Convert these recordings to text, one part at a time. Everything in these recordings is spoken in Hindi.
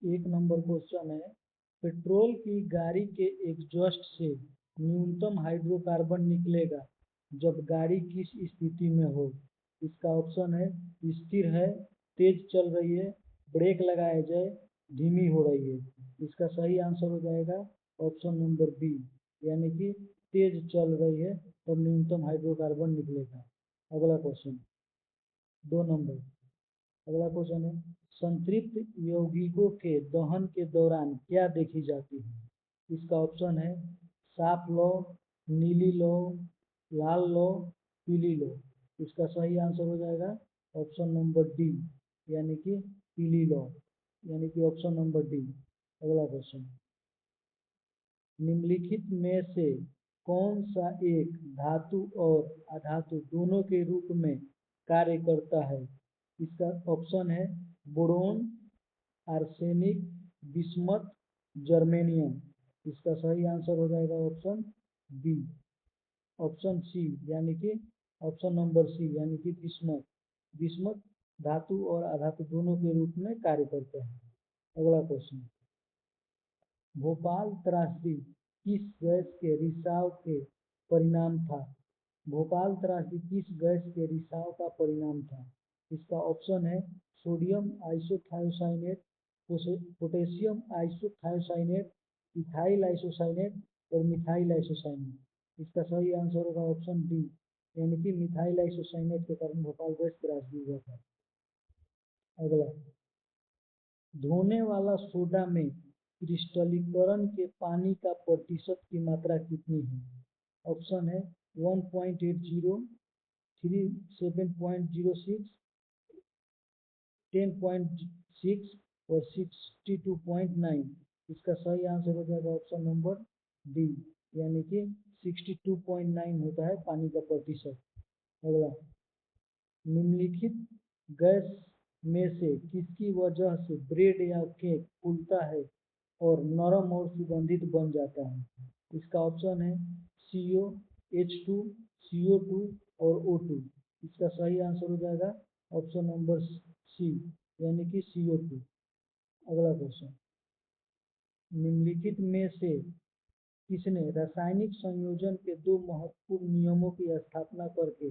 एक नंबर क्वेश्चन है, पेट्रोल की गाड़ी के एग्जॉस्ट से न्यूनतम हाइड्रोकार्बन निकलेगा जब गाड़ी किस स्थिति में हो। इसका ऑप्शन है स्थिर है, तेज चल रही है, ब्रेक लगाया जाए, धीमी हो रही है। इसका सही आंसर हो जाएगा ऑप्शन नंबर बी, यानी कि तेज चल रही है तब न्यूनतम हाइड्रोकार्बन निकलेगा। अगला क्वेश्चन 2 नंबर। अगला क्वेश्चन है, संतृप्त यौगिकों के दहन के दौरान क्या देखी जाती है। इसका ऑप्शन है साफ लौ, नीली लौ, लाल लौ, पीली लौ। इसका सही आंसर हो जाएगा ऑप्शन नंबर डी, यानी कि पीली लौ, यानी कि ऑप्शन नंबर डी। अगला क्वेश्चन, निम्नलिखित में से कौन सा एक धातु और अधातु दोनों के रूप में कार्य करता है। इसका ऑप्शन है बोरोन, आर्सेनिक, बिस्मथ, जर्मेनियम। इसका सही आंसर हो जाएगा ऑप्शन बी, ऑप्शन सी, यानी कि ऑप्शन नंबर सी, यानी कि बिस्मथ। बिस्मथ धातु और अधातु दोनों के रूप में कार्य करते हैं। अगला क्वेश्चन, भोपाल त्रासदी किस गैस के रिसाव के परिणाम था। भोपाल त्रासदी किस गैस के रिसाव का परिणाम था। इसका ऑप्शन है sodium isothiocyanate, potassium isothiocyanate, ethyl isocyanate और मिथाइल आइसोसाइनेट। इसका सही आंसर होगा ऑप्शन डी, यानी कि मिथाइल आइसोसाइनेट के कारण भोपाल गैस त्रासदी हुआ था। अगला, धोने वाला सोडा में क्रिस्टलीकरण के पानी का प्रतिशत की मात्रा कितनी है। ऑप्शन है 1.80, 7.06, 10.6 और 62.9। इसका सही आंसर हो जाएगा ऑप्शन नंबर डी, यानी कि 62.9 होता है पानी का प्रतिशत। अगला, निम्नलिखित गैस में से किसकी वजह से ब्रेड या केक फूलता है और नरम और सुगंधित बन जाता है। इसका ऑप्शन है CO, H2, CO2 और O2। इसका सही आंसर हो जाएगा ऑप्शन नंबर सी, यानी कि CO2। अगला क्वेश्चन, निम्नलिखित में से किसने रासायनिक संयोजन के दो महत्वपूर्ण नियमों की स्थापना करके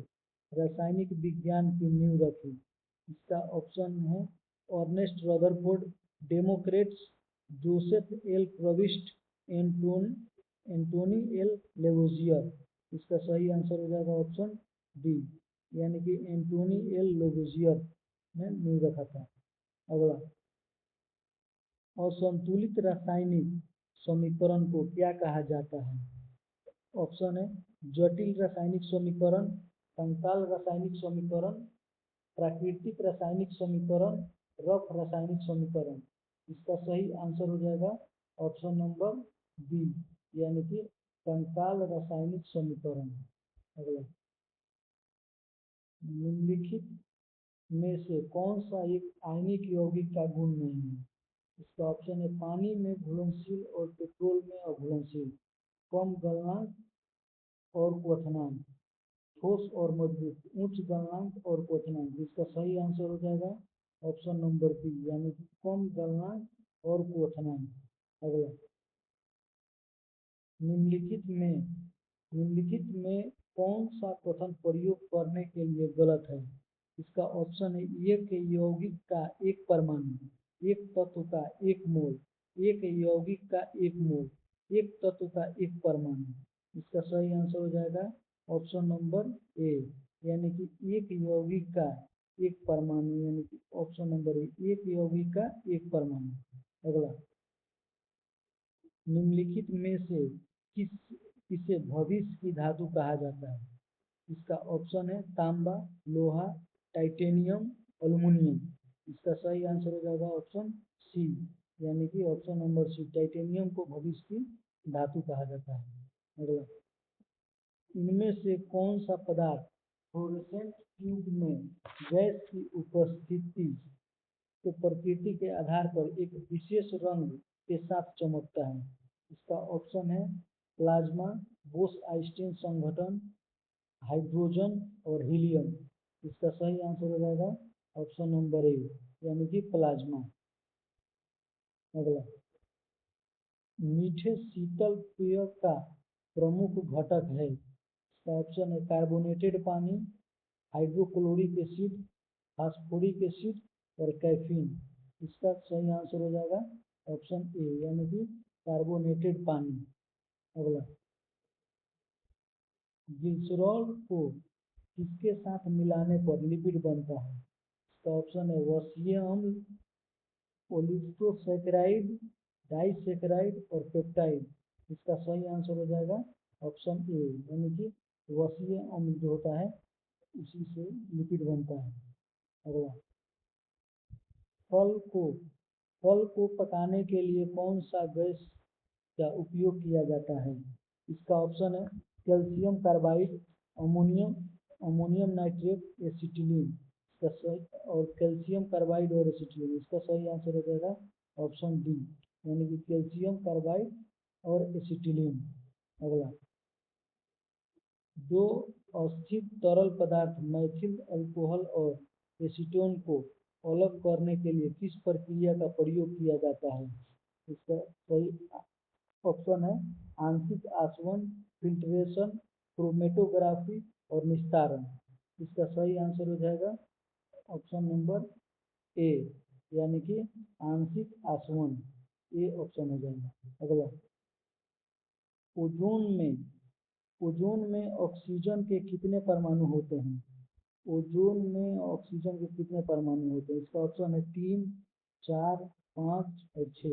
रासायनिक विज्ञान की नींव रखी। इसका ऑप्शन है Ernest Rutherford, Democritus, Joseph L प्रविष्ट, एंटोनी एल लेवोजियर। इसका सही आंसर हो जाएगा ऑप्शन डी, यानी कि एंटोनी एल लेवोजियर ने नींव रखा था। अगला, असंतुलित रासायनिक समीकरण को क्या कहा जाता है। ऑप्शन है जटिल रासायनिक समीकरण, कंकाल रासायनिक समीकरण, प्राकृतिक रासायनिक समीकरण, रफ रासायनिक समीकरण। इसका सही आंसर हो जाएगा ऑप्शन नंबर बी, यानी कि कंकाल रासायनिक समीकरण। अगला, निम्नलिखित में से कौन सा एक आयनिक यौगिक का गुण नहीं है। इसका ऑप्शन है पानी में घुलनशील और पेट्रोल में अघुलनशील, कम गलनांक और क्वथनांक, ठोस और मजबूत, उच्च गलनांक और क्वथनांक। इसका सही आंसर हो जाएगा ऑप्शन नंबर बी, यानी कम गलनांक और क्वथनांक। अगला, निम्नलिखित में कौन सा कथन प्रयोग करने के लिए गलत है। इसका ऑप्शन है एक यौगिक का एक परमाणु, एक तत्व का एक मोल, एक यौगिक का एक मोल, एक तत्व का एक परमाणु। इसका सही आंसर हो जाएगा ऑप्शन नंबर ए, यानी कि एक यौगिक का एक परमाणु, यानी कि ऑप्शन नंबर ए, एक यौगिक का एक परमाणु। अगला, निम्नलिखित में से किसे भविष्य की धातु कहा जाता है। इसका ऑप्शन है तांबा, लोहा, टाइटेनियम, एल्युमिनियम। इसका सही आंसर हो जाएगा ऑप्शन सी, यानी कि ऑप्शन नंबर सी, टाइटेनियम को भविष्य की धातु कहा जाता है। अगला, इनमें से कौन सा पदार्थ फ्लोरोसेंट ट्यूब में गैस की उपस्थिति तो प्रकृति के आधार पर एक विशेष रंग के साथ चमकता है। इसका ऑप्शन है प्लाज्मा, बोस आइंस्टीन संघटन, हाइड्रोजन और हीलियम। इसका सही आंसर हो जाएगा ऑप्शन नंबर ए, यानी कि प्लाज्मा। अगला, मीठे शीतल पेय का प्रमुख घटक है। इसका ऑप्शन है कार्बोनेटेड पानी, हाइड्रोक्लोरिक एसिड, फास्फोरिक एसिड और कैफीन। इसका सही आंसर हो जाएगा ऑप्शन ए, यानी कि कार्बोनेटेड पानी। अगला, ग्लिसरॉल को किसके साथ मिलाने पर लिपिड बनता है? इसका ऑप्शन है वसीय अम्ल, ओलिगोसैकेराइड, डाइसैकेराइड और पेप्टाइड। इसका सही आंसर हो जाएगा ऑप्शन ए, यानी कि वसीय अम्ल जो होता है उसी से लिपिड बनता है। अगला, फल को फल को पकाने के लिए कौन सा गैस का उपयोग किया जाता है? इसका ऑप्शन है calcium carbide, ammonium ammonium nitrate, acetylene. इसका सही और कैल्शियम कार्बाइड और एसिटिलीन, इसका सही आंसर हो जाएगा ऑप्शन डी, यानी कि कैल्शियम कार्बाइड और एसिटिलीन। अगला, दो अस्थिर तरल पदार्थ मैथिल अल्कोहल और एसीटोन को अलग करने के लिए किस प्रक्रिया का प्रयोग किया जाता है? इसका सही ऑप्शन है आंशिक आसवन, फिल्ट्रेशन, क्रोमेटोग्राफी और निस्तारण। इसका सही आंसर हो जाएगा ऑप्शन नंबर ए, यानी कि आंशिक आसवन। ए ऑप्शन हो जाएगा। अगला, ओजोन में ओजोन में ऑक्सीजन के कितने परमाणु होते हैं? ओजोन में ऑक्सीजन के कितने परमाणु होते हैं? इसका ऑप्शन है 3, 4, 5 और 6।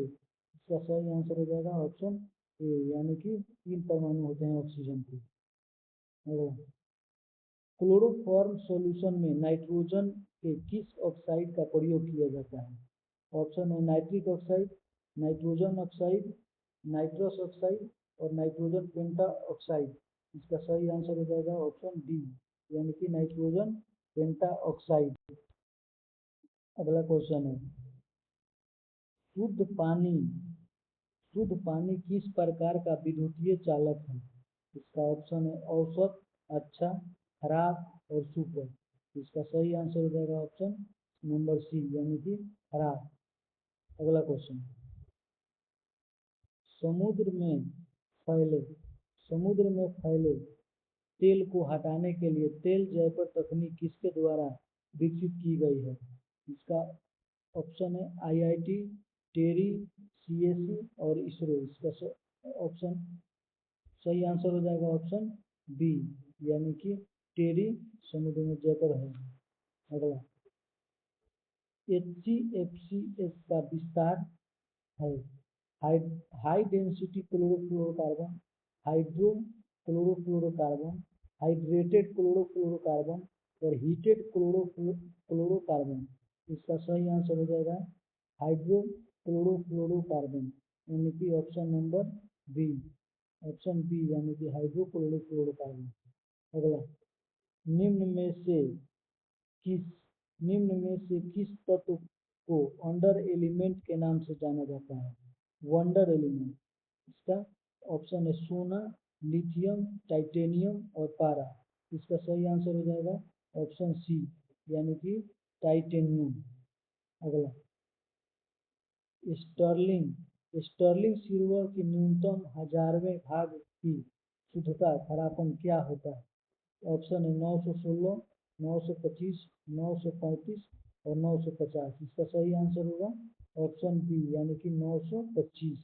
इसका सही आंसर हो जाएगा ऑप्शन ए, यानी कि 3 परमाणु होते हैं ऑक्सीजन के। क्लोरोफॉर्म सॉल्यूशन में नाइट्रोजन के किस ऑक्साइड का प्रयोग किया जाता है? ऑप्शन है nitric oxide, nitrogen oxide, nitrous oxide और नाइट्रोजन पेंटा ऑक्साइड। इसका सही आंसर हो जाएगा ऑप्शन डी, यानी कि नाइट्रोजन पेंटा ऑक्साइड। अगला क्वेश्चन है, शुद्ध पानी शुद्ध पानी किस प्रकार का विद्युतीय चालक है? इसका ऑप्शन है औसत, अच्छा, खराब और सुपर। इसका सही आंसर हो जाएगा ऑप्शन नंबर सी, यानी कि खराब। अगला क्वेश्चन, समुद्र में फैले समुद्र में फैले तेल को हटाने के लिए तेल जैपर तकनीक किसके द्वारा विकसित की गई है? इसका ऑप्शन है आईआईटी, टेरी, सीएससी और इसरो। इसका ऑप्शन सही आंसर हो जाएगा ऑप्शन बी, यानी कि टेरी समुद्र में जैपर है। अगला, HCFCS का विस्तार है high density chlorofluorocarbon, hydro chlorofluorocarbon, hydrated chlorofluorocarbon और हीटेड क्लोरोफ्लोरोकार्बन। इसका सही आंसर हो जाएगा हाइड्रो क्लोरोफ्लोरोकार्बन, यानी कि option number B, option B यानी कि हाइड्रो क्लोरोफ्लोरोकार्बन। अगला, निम्न में से किस निम्न में से किस तत्व को अंडर एलिमेंट के नाम से जाना जाता है? Wonder element. इसका ऑप्शन है सोना, लिथियम, टाइटेनियम और पारा। इसका सही आंसर हो जाएगा ऑप्शन सी, यानी कि टाइटेनियम। अगला, स्टर्लिंग स्टर्लिंग सिल्वर की न्यूनतम 1000वें भाग की शुद्धता खरापन क्या होता है? ऑप्शन है 916, 925, 935 और 950। इसका सही आंसर होगा ऑप्शन बी, यानी कि 925।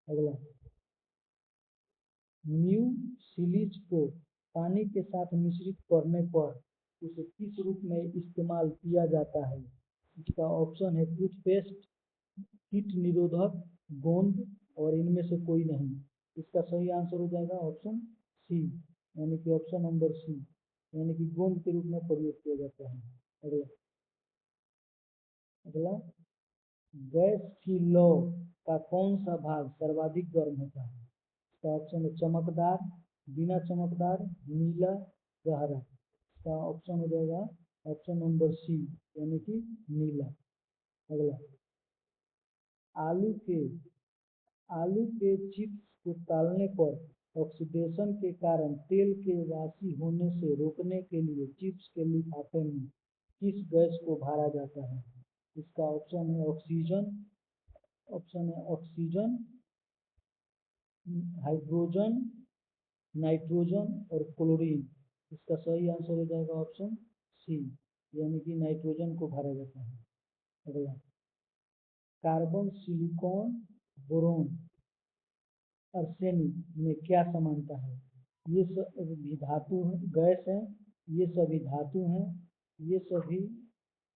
अगला, म्यू सीरीज को पानी के साथ मिश्रित करने पर उसे किस रूप में इस्तेमाल किया जाता है? इसका ऑप्शन है टूथपेस्ट, कीट निरोधक, गोंद और इनमें से कोई नहीं। इसका सही आंसर हो जाएगा ऑप्शन सी, यानी कि ऑप्शन नंबर सी, यानी कि गोंद के रूप में प्रयोग किया जाता है। अगला अगला गैस की लौ का कौन सा भाग सर्वाधिक गर्म होता है? इसका ऑप्शन है चमकदार, बिना चमकदार, नीला, गहरा। इसका ऑप्शन हो जाएगा ऑप्शन नंबर सी, यानी कि नीला। अगला, आलू के आलू के चिप्स को तलने पर ऑक्सीडेशन के कारण तेल के वाष्पी होने से रोकने के लिए चिप्स के लिफाफे में किस गैस को भरा जाता है? इसका ऑप्शन है ऑक्सीजन, ऑप्शन है ऑक्सीजन, हाइड्रोजन, नाइट्रोजन और क्लोरीन। इसका सही आंसर हो जाएगा ऑप्शन सी, यानी कि नाइट्रोजन को भरा जाता है। अगला, कार्बन, सिलिकॉन, बोरोन, आर्सेनिक में क्या समानता है? ये सभी धातु गैस हैं, ये सभी धातु हैं, ये सभी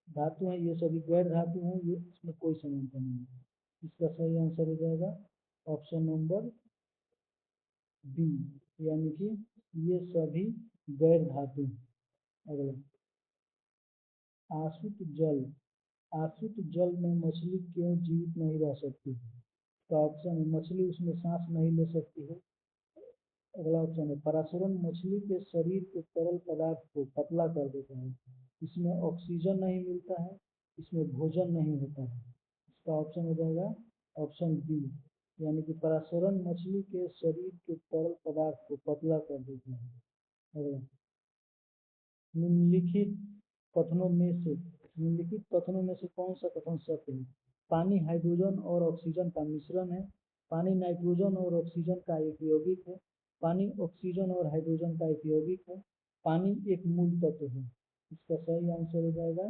धातु हैं, ये सभी गैर धातु हैं, ये इसमें कोई समानता नहीं है। इसका सही आंसर हो जाएगा ऑप्शन नंबर बी, यानी कि ये सभी गैर धातु हैं। अगला, आसुत जल, आसुत जल में मछली क्यों जीवित नहीं रह सकती? तो ऑप्शन है मछली उसमें सांस नहीं ले सकती है। अगला ऑप्शन है परासरण मछली के शरीर के तरल पदार्थ को पतला कर देता है, इसमें ऑक्सीजन नहीं मिलता है, इसमें भोजन नहीं होता है। इसका ऑप्शन हो जाएगा ऑप्शन बी, यानी कि परासरण मछली के शरीर के तरल पदार्थ को पतला कर देता है। अगला, निम्नलिखित कथनों में से कौन सा कथन सत्य है? पानी हाइड्रोजन और ऑक्सीजन का मिश्रण है, पानी नाइट्रोजन और ऑक्सीजन का एक यौगिक है, पानी ऑक्सीजन और हाइड्रोजन का एक यौगिक है, पानी एक मूल तत्व है। इसका सही आंसर हो जाएगा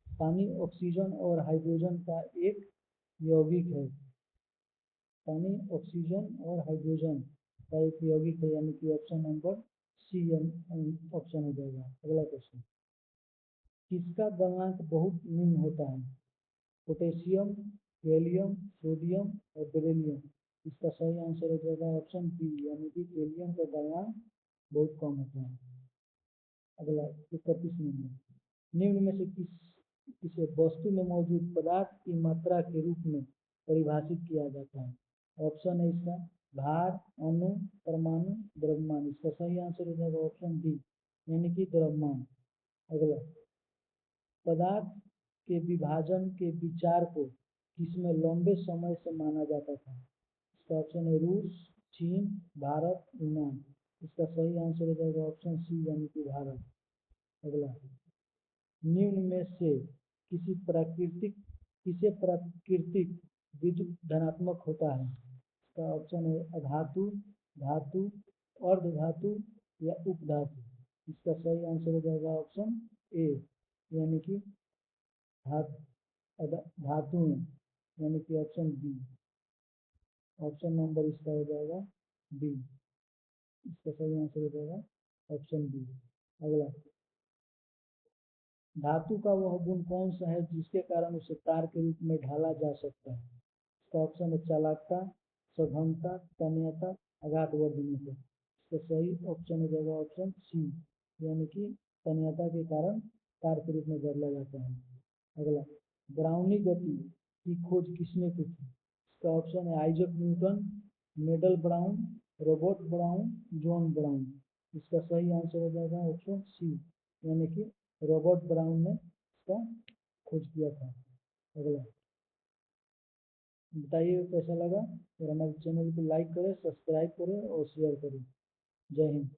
पानी ऑक्सीजन और हाइड्रोजन का एक यौगिक है। पानी ऑक्सीजन और हाइड्रोजन का एक यौगिक है, यानी कि ऑप्शन नंबर सी ऑप्शन हो जाएगा। अगला क्वेश्चन, किसका गलनांक बहुत निम्न होता है? पोटेशियम, गैलियम, सोडियम और बेरिलियम। इसका सही आंसर हो जाएगा ऑप्शन बी, यानी कि गैलियम का गलनांक बहुत कम होता है। अगला 31 नंबर, निम्न में से किसे वस्तु में मौजूद पदार्थ की मात्रा के रूप में परिभाषित किया जाता है? ऑप्शन है इसका भार, अणु, परमाणु, द्रव्यमान। इसका सही आंसर हो जाएगा ऑप्शन डी, यानी कि द्रव्यमान। अगला, पदार्थ के विभाजन के विचार को किसमें लंबे समय से माना जाता था? इसका ऑप्शन है रूस, चीन, भारत, यूनान। इसका सही आंसर हो जाएगा ऑप्शन सी, यानी कि भारत। अगला, निम्न में से किसे प्राकृतिक विद्युत धनात्मक होता है? इसका ऑप्शन है अधातु, धातु, अर्धधातु या उपधातु। इसका सही आंसर हो जाएगा ऑप्शन ए, यानी कि धातु में, यानी कि ऑप्शन बी। ऑप्शन नंबर इसका हो जाएगा बी, इसका सही आंसर हो जाएगा ऑप्शन बी। अगला, धातु का वह गुण कौन सा है जिसके कारण उसे तार के रूप में ढाला जा सकता है? इसका ऑप्शन है चालकता, सघनता, तन्यता, आघात वर्धनीयता। इसका सही ऑप्शन हो जाएगा ऑप्शन सी, यानी कि तन्यता के कारण तार के रूप में बदला जाता है। अगला, ब्राउनी गति की खोज किसने की थी? इसका ऑप्शन है Isaac Newton, medal brown, Robert brown, John brown. इसका सही आंसर हो जाएगा ऑप्शन सी, यानी कि रॉबर्ट ब्राउन ने इसका खोज किया था। अगला, बताइए कैसा लगा, और हमारे चैनल को लाइक करें, सब्सक्राइब करें और शेयर करें। जय हिंद।